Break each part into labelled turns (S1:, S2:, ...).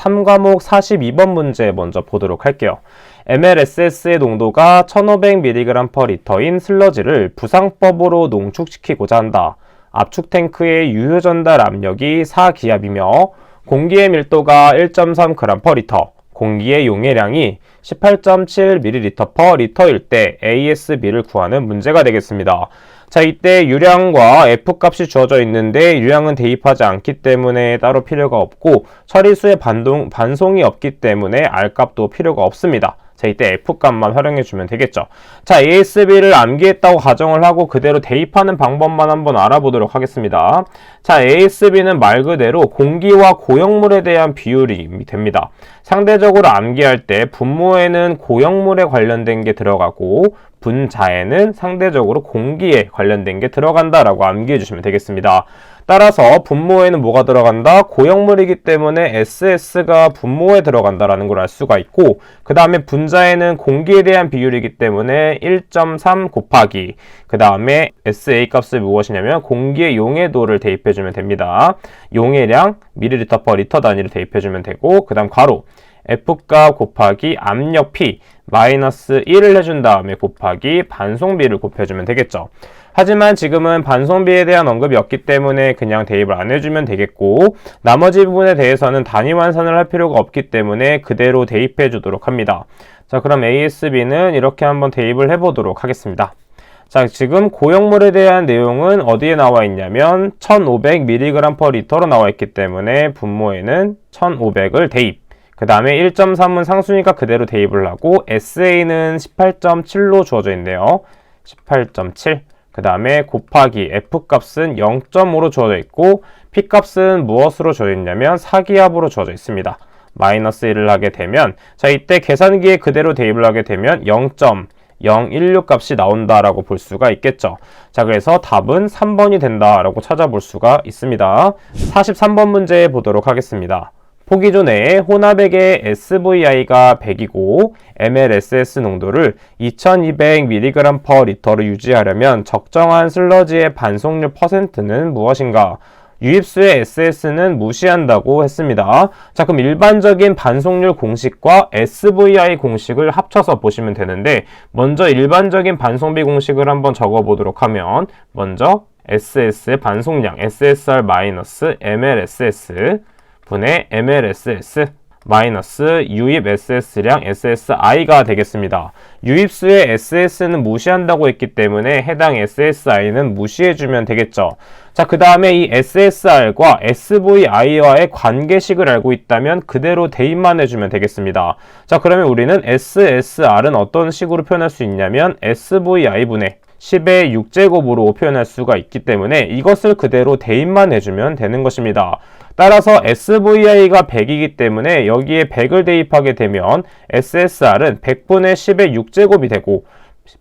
S1: 3과목 42번 문제 먼저 보도록 할게요. MLSS의 농도가 1500mg/L인 슬러지를 부상법으로 농축시키고자 한다. 압축 탱크의 유효 전달 압력이 4기압이며 공기의 밀도가 1.3g/L, 공기의 용해량이 18.7ml/L일 때 ASB를 구하는 문제가 되겠습니다. 자, 이때 유량과 F값이 주어져 있는데 유량은 대입하지 않기 때문에 따로 필요가 없고 처리수의 반송이 없기 때문에 R값도 필요가 없습니다. 자, 이때 F값만 활용해주면 되겠죠. 자, ASB를 암기했다고 가정을 하고 그대로 대입하는 방법만 한번 알아보도록 하겠습니다. 자, ASB는 말 그대로 공기와 고형물에 대한 비율이 됩니다. 상대적으로 암기할 때 분모에는 고형물에 관련된 게 들어가고 분자에는 상대적으로 공기에 관련된 게 들어간다라고 암기해 주시면 되겠습니다. 따라서 분모에는 뭐가 들어간다? 고형물이기 때문에 SS가 분모에 들어간다라는 걸 알 수가 있고, 그 다음에 분자에는 공기에 대한 비율이기 때문에 1.3 곱하기 그 다음에 SA 값은 무엇이냐면 공기의 용해도를 대입해주면 됩니다. 용해량 ml/L 단위를 대입해주면 되고, 그 다음 괄호 F값 곱하기 압력 P 마이너스 1을 해준 다음에 곱하기 반송비를 곱해주면 되겠죠. 하지만 지금은 반송비에 대한 언급이 없기 때문에 그냥 대입을 안 해주면 되겠고, 나머지 부분에 대해서는 단위 환산을 할 필요가 없기 때문에 그대로 대입해 주도록 합니다. 자, 그럼 ASB는 이렇게 한번 대입을 해보도록 하겠습니다. 자, 지금 고형물에 대한 내용은 어디에 나와 있냐면 1500mg/L로 나와 있기 때문에 분모에는 1500을 대입, 그 다음에 1.3은 상수니까 그대로 대입을 하고 SA는 18.7로 주어져 있네요. 18.7. 그 다음에 곱하기 F값은 0.5로 주어져 있고 P값은 무엇으로 주어져 있냐면 4기압으로 주어져 있습니다. 마이너스 1을 하게 되면, 자, 이때 계산기에 그대로 대입을 하게 되면 0.016 값이 나온다라고 볼 수가 있겠죠. 자, 그래서 답은 3번이 된다라고 찾아볼 수가 있습니다. 43번 문제 보도록 하겠습니다. 포기조 내에 혼합액의 SVI가 100이고 MLSS 농도를 2200mg/L로 유지하려면 적정한 슬러지의 반송률 %는 무엇인가? 유입수의 SS는 무시한다고 했습니다. 자, 그럼 일반적인 반송률 공식과 SVI 공식을 합쳐서 보시면 되는데, 먼저 일반적인 반송비 공식을 한번 적어보도록 하면, 먼저 SS의 반송량 SSR-MLSS 분의 MLSS 마이너스 유입 SS량 SSI가 되겠습니다. 유입수의 SS는 무시한다고 했기 때문에 해당 SSI는 무시해주면 되겠죠. 자, 그 다음에 이 SSR과 SVI와의 관계식을 알고 있다면 그대로 대입만 해주면 되겠습니다. 자, 그러면 우리는 SSR은 어떤 식으로 표현할 수 있냐면 SVI분의 10의 6제곱으로 표현할 수가 있기 때문에 이것을 그대로 대입만 해주면 되는 것입니다. 따라서 SVI가 100이기 때문에 여기에 100을 대입하게 되면 SSR은 100분의 10의 6제곱이 되고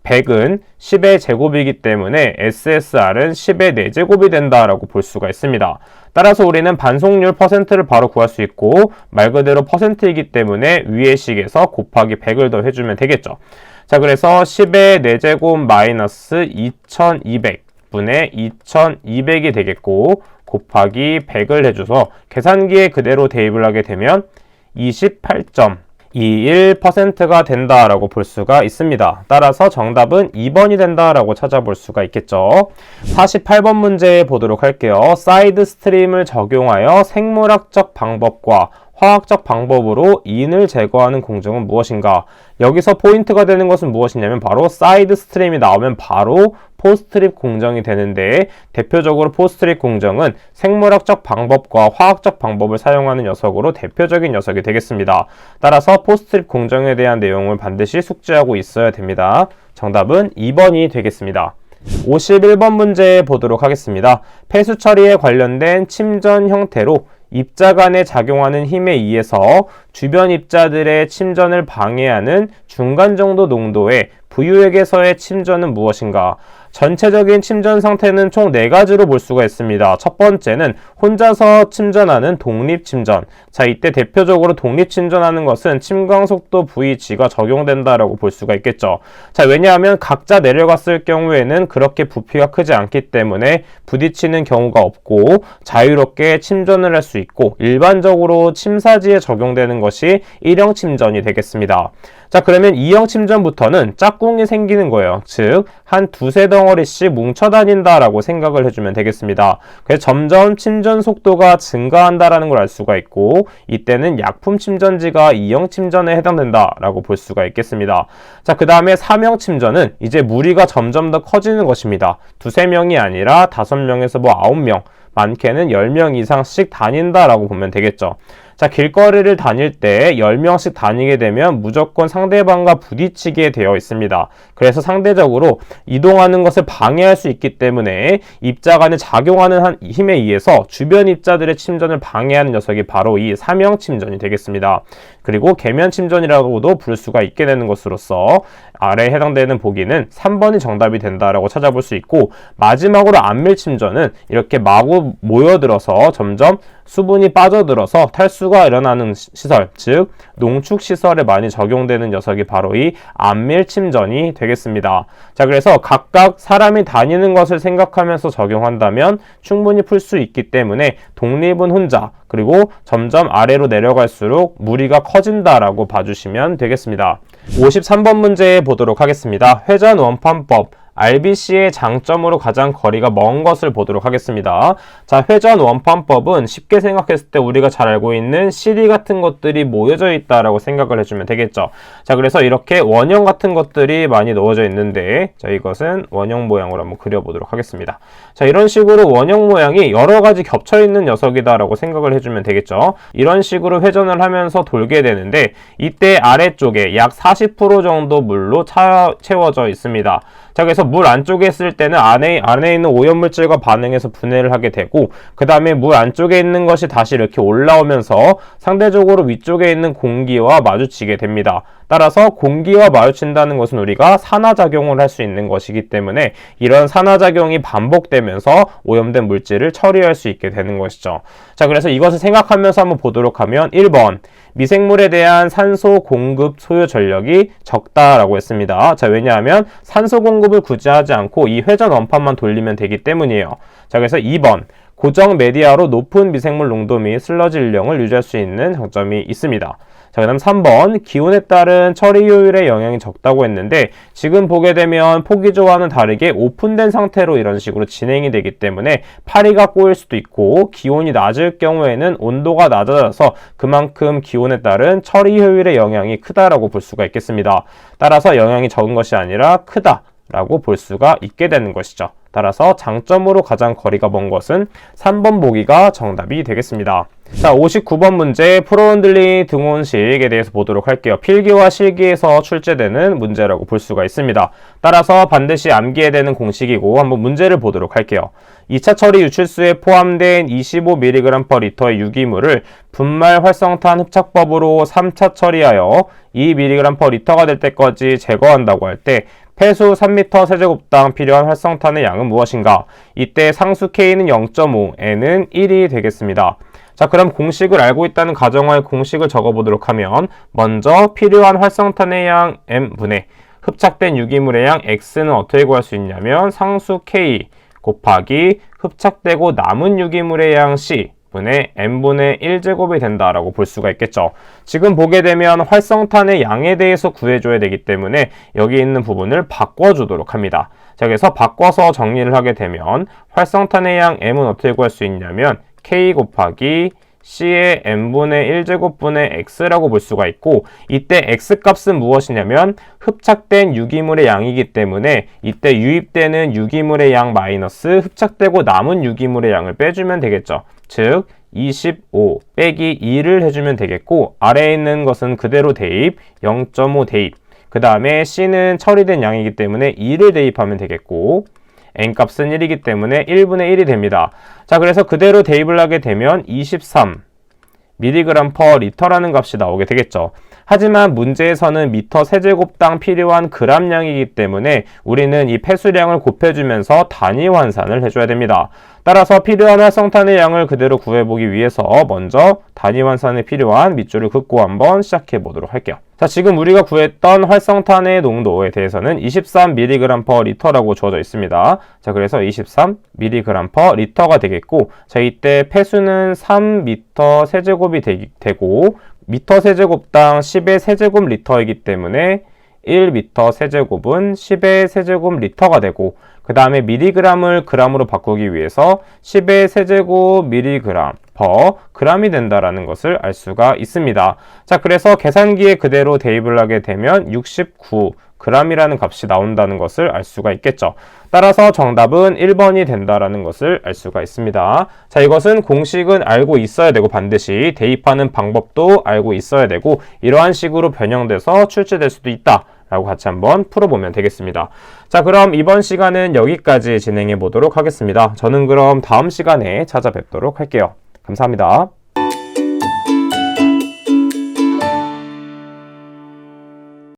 S1: 100은 10의 제곱이기 때문에 SSR은 10의 4제곱이 된다라고 볼 수가 있습니다. 따라서 우리는 반송률 %를 바로 구할 수 있고 말 그대로 %이기 때문에 위의 식에서 곱하기 100을 더 해주면 되겠죠. 자, 그래서 10의 4제곱 마이너스 2200분의 2200이 되겠고 곱하기 100을 해줘서 계산기에 그대로 대입을 하게 되면 28.21%가 된다라고 볼 수가 있습니다. 따라서 정답은 2번이 된다라고 찾아볼 수가 있겠죠. 48번 문제 보도록 할게요. 사이드 스트림을 적용하여 생물학적 방법과 화학적 방법으로 인을 제거하는 공정은 무엇인가? 여기서 포인트가 되는 것은 무엇이냐면 바로 사이드 스트림이 나오면 바로 포스트립 공정이 되는데, 대표적으로 포스트립 공정은 생물학적 방법과 화학적 방법을 사용하는 녀석으로 대표적인 녀석이 되겠습니다. 따라서 포스트립 공정에 대한 내용을 반드시 숙지하고 있어야 됩니다. 정답은 2번이 되겠습니다. 51번 문제 보도록 하겠습니다. 폐수 처리에 관련된 침전 형태로 입자 간에 작용하는 힘에 의해서 주변 입자들의 침전을 방해하는 중간 정도 농도의 부유액에서의 침전은 무엇인가? 전체적인 침전 상태는 총 4가지로 볼 수가 있습니다. 첫 번째는 혼자서 침전하는 독립침전. 자, 이때 대표적으로 독립침전하는 것은 침강속도 VG가 적용된다라고 볼 수가 있겠죠. 자, 왜냐하면 각자 내려갔을 경우에는 그렇게 부피가 크지 않기 때문에 부딪히는 경우가 없고 자유롭게 침전을 할 수 있고 일반적으로 침사지에 적용되는 것이 1형 침전이 되겠습니다. 자, 그러면 2형 침전부터는 짝꿍이 생기는 거예요. 즉, 한 두세 덩어리씩 뭉쳐 다닌다라고 생각을 해주면 되겠습니다. 그래서 점점 침전 속도가 증가한다라는 걸 알 수가 있고, 이때는 약품 침전지가 2형 침전에 해당된다라고 볼 수가 있겠습니다. 자, 그 다음에 3형 침전은 이제 무리가 점점 더 커지는 것입니다. 두세 명이 아니라 5명에서 9명, 많게는 10명 이상씩 다닌다라고 보면 되겠죠. 자, 길거리를 다닐 때 10명씩 다니게 되면 무조건 상대방과 부딪히게 되어 있습니다. 그래서 상대적으로 이동하는 것을 방해할 수 있기 때문에 입자 간에 작용하는 힘에 의해서 주변 입자들의 침전을 방해하는 녀석이 바로 이 3형 침전이 되겠습니다. 그리고 계면 침전이라고도 부를 수가 있게 되는 것으로서 아래에 해당되는 보기는 3번이 정답이 된다라고 찾아볼 수 있고, 마지막으로 안밀 침전은 이렇게 마구 모여들어서 점점 수분이 빠져들어서 탈수가 일어나는 시설, 즉 농축 시설에 많이 적용되는 녀석이 바로 이 안밀 침전이 되겠습니다. 자, 그래서 각각 사람이 다니는 것을 생각하면서 적용한다면 충분히 풀 수 있기 때문에 독립은 혼자, 그리고 점점 아래로 내려갈수록 무리가 커진다라고 봐주시면 되겠습니다. 53번 문제 보도록 하겠습니다. 회전 원판법. RBC의 장점으로 가장 거리가 먼 것을 보도록 하겠습니다. 자, 회전 원판법은 쉽게 생각했을 때 우리가 잘 알고 있는 CD 같은 것들이 모여져 있다라고 생각을 해주면 되겠죠. 자, 그래서 이렇게 원형 같은 것들이 많이 넣어져 있는데, 자, 이것은 원형 모양으로 한번 그려보도록 하겠습니다. 자, 이런 식으로 원형 모양이 여러 가지 겹쳐 있는 녀석이다라고 생각을 해주면 되겠죠. 이런 식으로 회전을 하면서 돌게 되는데, 이때 아래쪽에 약 40% 정도 물로 채워져 있습니다. 자, 그래서 물 안쪽에 있을 때는 안에 있는 오염물질과 반응해서 분해를 하게 되고, 그 다음에 물 안쪽에 있는 것이 다시 이렇게 올라오면서 상대적으로 위쪽에 있는 공기와 마주치게 됩니다. 따라서 공기와 마주친다는 것은 우리가 산화작용을 할 수 있는 것이기 때문에 이런 산화작용이 반복되면서 오염된 물질을 처리할 수 있게 되는 것이죠. 자, 그래서 이것을 생각하면서 한번 보도록 하면 1번 미생물에 대한 산소 공급 소요 전력이 적다라고 했습니다. 자, 왜냐하면 산소 공급을 굳이 하지 않고 이 회전 원판만 돌리면 되기 때문이에요. 자, 그래서 2번 고정 메디아로 높은 미생물 농도 및 슬러지 일령을 유지할 수 있는 장점이 있습니다. 자, 그 다음 3번 기온에 따른 처리 효율에 영향이 적다고 했는데, 지금 보게 되면 포기조와는 다르게 오픈된 상태로 이런 식으로 진행이 되기 때문에 파리가 꼬일 수도 있고, 기온이 낮을 경우에는 온도가 낮아져서 그만큼 기온에 따른 처리 효율의 영향이 크다라고 볼 수가 있겠습니다. 따라서 영향이 적은 것이 아니라 크다라고 볼 수가 있게 되는 것이죠. 따라서 장점으로 가장 거리가 먼 것은 3번 보기가 정답이 되겠습니다. 자, 59번 문제 프로흔들리 등온식에 대해서 보도록 할게요. 필기와 실기에서 출제되는 문제라고 볼 수가 있습니다. 따라서 반드시 암기해야 되는 공식이고 한번 문제를 보도록 할게요. 2차 처리 유출수에 포함된 25mg/L의 유기물을 분말 활성탄 흡착법으로 3차 처리하여 2mg/L가 될 때까지 제거한다고 할 때 폐수 3m 세제곱당 필요한 활성탄의 양은 무엇인가? 이때 상수 K는 0.5, N은 1이 되겠습니다. 자, 그럼 공식을 알고 있다는 가정하에 공식을 적어보도록 하면, 먼저 필요한 활성탄의 양 M분의 흡착된 유기물의 양 X는 어떻게 구할 수 있냐면 상수 K 곱하기 흡착되고 남은 유기물의 양 C 분의 n분의 1제곱이 된다라고 볼 수가 있겠죠. 지금 보게 되면 활성탄의 양에 대해서 구해줘야 되기 때문에 여기 있는 부분을 바꿔주도록 합니다. 자, 그래서 바꿔서 정리를 하게 되면 활성탄의 양 m은 어떻게 구할 수 있냐면 k 곱하기 c의 n분의 1제곱분의 x라고 볼 수가 있고, 이때 x값은 무엇이냐면 흡착된 유기물의 양이기 때문에 이때 유입되는 유기물의 양 마이너스 흡착되고 남은 유기물의 양을 빼주면 되겠죠. 즉 25 빼기 2를 해주면 되겠고, 아래에 있는 것은 그대로 대입 0.5 대입, 그 다음에 c는 처리된 양이기 때문에 2를 대입하면 되겠고, n값은 1이기 때문에 1분의 1이 됩니다. 자, 그래서 그대로 대입을 하게 되면 23mg/L라는 값이 나오게 되겠죠. 하지만 문제에서는 미터 세제곱당 필요한 그람량이기 때문에 우리는 이 폐수량을 곱해주면서 단위 환산을 해줘야 됩니다. 따라서 필요한 활성탄의 양을 그대로 구해보기 위해서 먼저 단위 환산에 필요한 밑줄을 긋고 한번 시작해 보도록 할게요. 자, 지금 우리가 구했던 활성탄의 농도에 대해서는 23mg/L라고 주어져 있습니다. 자, 그래서 23mg/L가 되겠고, 자, 이때 폐수는 3m 세제곱이 되고, 미터 세제곱당 10의 세제곱 리터이기 때문에 1m 세제곱은 10의 세제곱 리터가 되고, 그 다음에 미리그램을 그램으로 바꾸기 위해서 10의 세제곱 미리그램 퍼 그램이 된다라는 것을 알 수가 있습니다. 자, 그래서 계산기에 그대로 대입을 하게 되면 69g이라는 값이 나온다는 것을 알 수가 있겠죠. 따라서 정답은 1번이 된다라는 것을 알 수가 있습니다. 자, 이것은 공식은 알고 있어야 되고 반드시 대입하는 방법도 알고 있어야 되고 이러한 식으로 변형돼서 출제될 수도 있다 라고 같이 한번 풀어보면 되겠습니다. 자, 그럼 이번 시간은 여기까지 진행해 보도록 하겠습니다. 저는 그럼 다음 시간에 찾아뵙도록 할게요. 감사합니다.